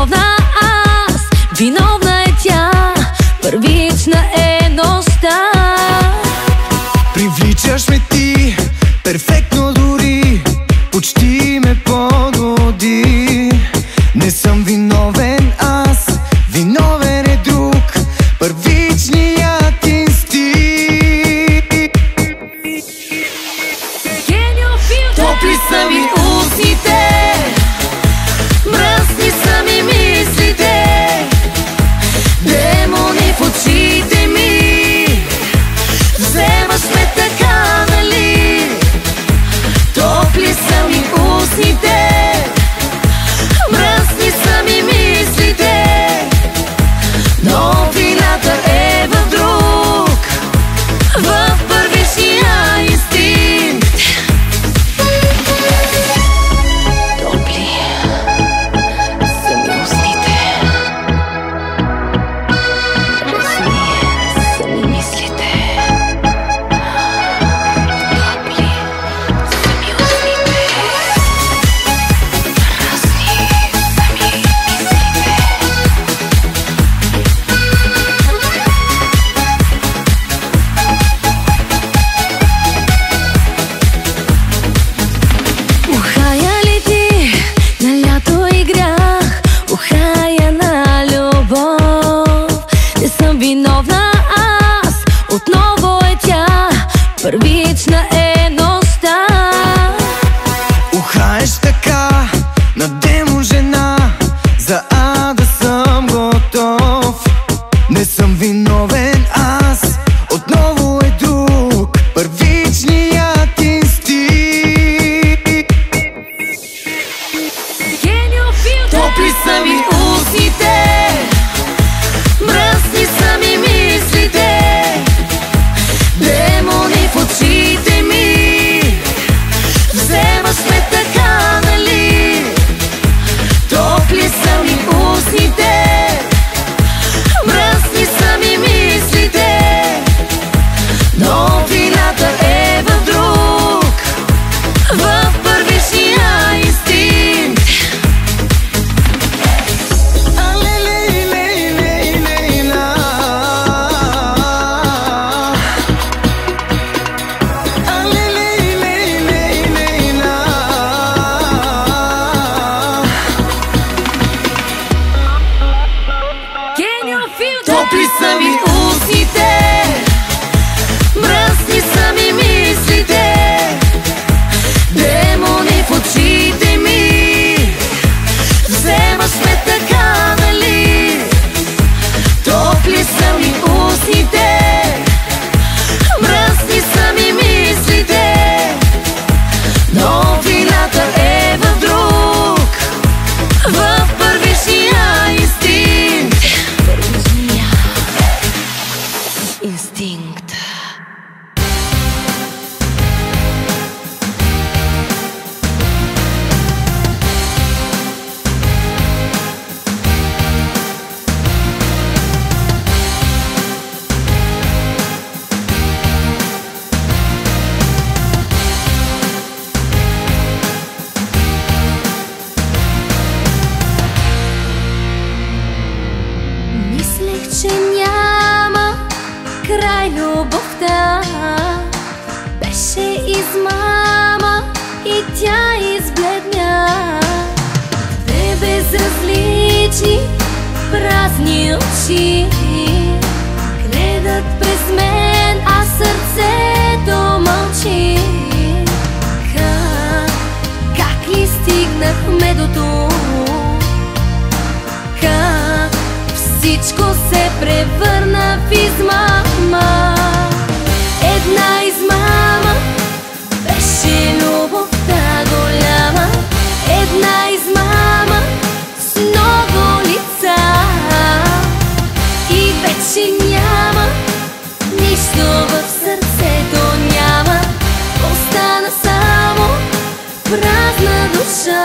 виновна аз, виновна е тя, първична е нощта. Привличаш ме ти, перфектно дори, почти ме подводи. Не съм виновен аз, виновен е друг, първичният инстинкт. Топли са ми устните, мръсни са ми мислите, демони в очите ми, вземаш ме така, нали? Топли са ми устните, мръсни са ми мислите, но вината е в друг, в първичния инстинкт. Топли са ми устните, мръсни са ми мислите, топли са ми устните, мръсни са ми мислите. Ухая ли ти на лято играх, ухая на любов. Не съм виновна аз, отново е тя, първична е нощта. Ухаеш така на демо жена, за ада съм готов. Не съм виновен аз, отново е друг, първичният инстинкт. Топли са ми устните, мръсни са ми мислите, демони в очите ми, вземаш ме така, нали? Топли са ми устните, мръсни са ми мислите, но вината е в друг, в първичния инстинкт. Топли са ми устните, мръсни са ми мислите, демони в очите ми, вземаш ме така, нали? Топли са ми устните, мръсни са ми мислите, но вината е в друг, в първичния инстинкт. Първичния инстинкт. Мислех, че няма край любовта, беше измама и тя избледня. Две безразлични празни очи гледат през мен, а сърцето мълчи. Как ли стигнахме до тук? Как всичко се превърна в измама? Една измама беше любовта голяма, една измама с много лица, и вече няма нищо в сърцето, няма, остана само празна душа.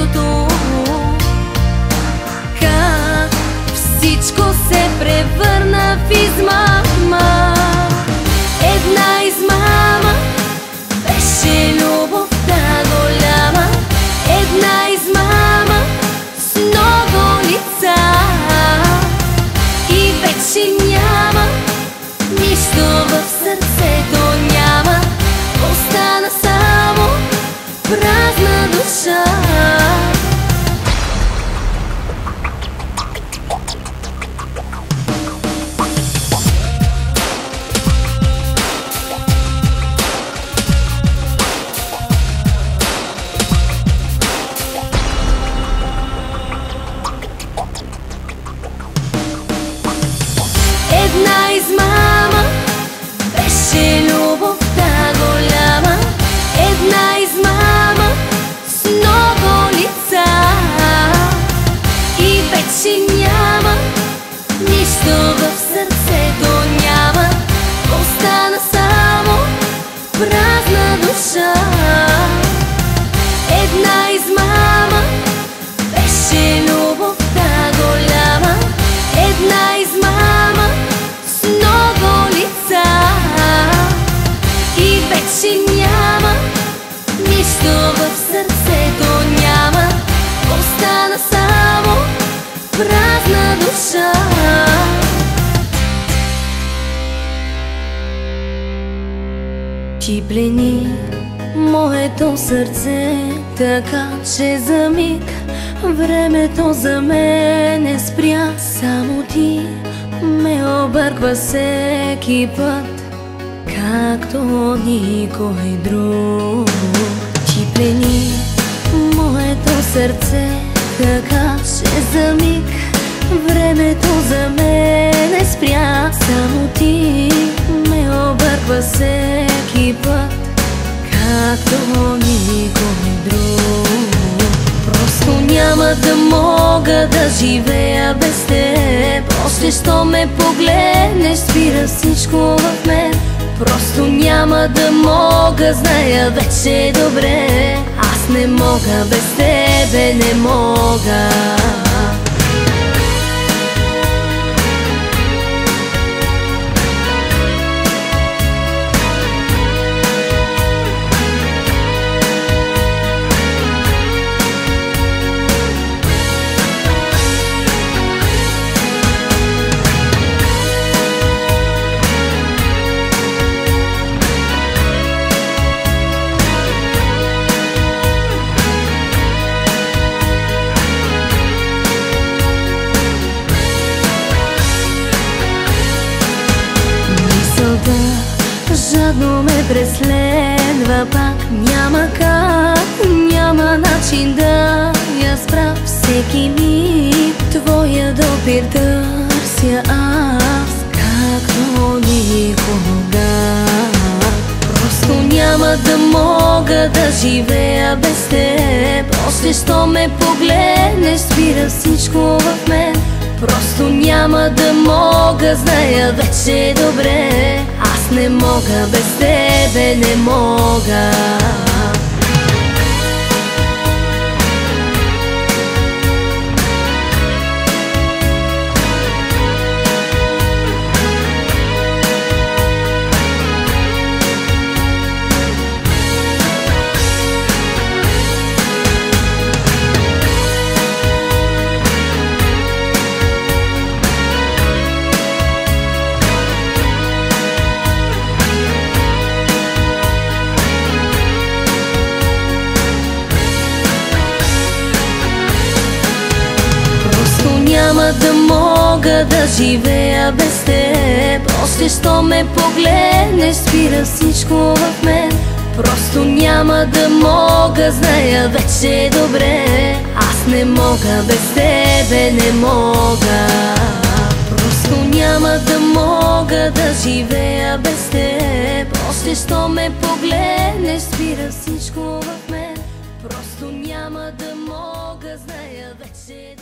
медото. Как всичко се превърна в измама. Една измама беше любовта голяма. Една измама с много лица. И вече няма нищо в сърцето, няма. Остана само празна душа. Една измама беше любовта голяма. Една измама с много лица. И вече няма нищо в сърцето, няма. Остана само празна душа. Една измама беше любовта голяма. Една измама с много лица. И вече няма нищо в сърцето, няма. Остана само празна душа. Ти плени моето сърце, така че за миг времето за мен не спря. Само ти ме обърква всеки път, както никой друг. Ти плени моето сърце, така че за миг времето за мен не спря. Само ти ме обърква всеки път, както никой друг. Просто няма да мога да живея без теб. Още що ме погледнеш, спира всичко в мен. Просто няма да мога, зная вече добре. Аз не мога без тебе, не мога. Жадно ме преследва пак. Няма как, няма начин да я спра. Всеки миг твоя допир търся аз, както никога. Просто няма да мога да живея без теб. Още що ме погледнеш, спира всичко в мен. Просто няма да мога, зная вече добре. Аз не мога без тебе, не мога. Няма да мога да живея без теб. Още що ме погледнеш, спира всичко в мен. Просто няма да мога, зная вече добре. Аз не мога без тебе, не мога. Просто няма да мога да живея без теб. Още що ме погледнеш, спира всичко в мен. Просто няма да мога, зная вече.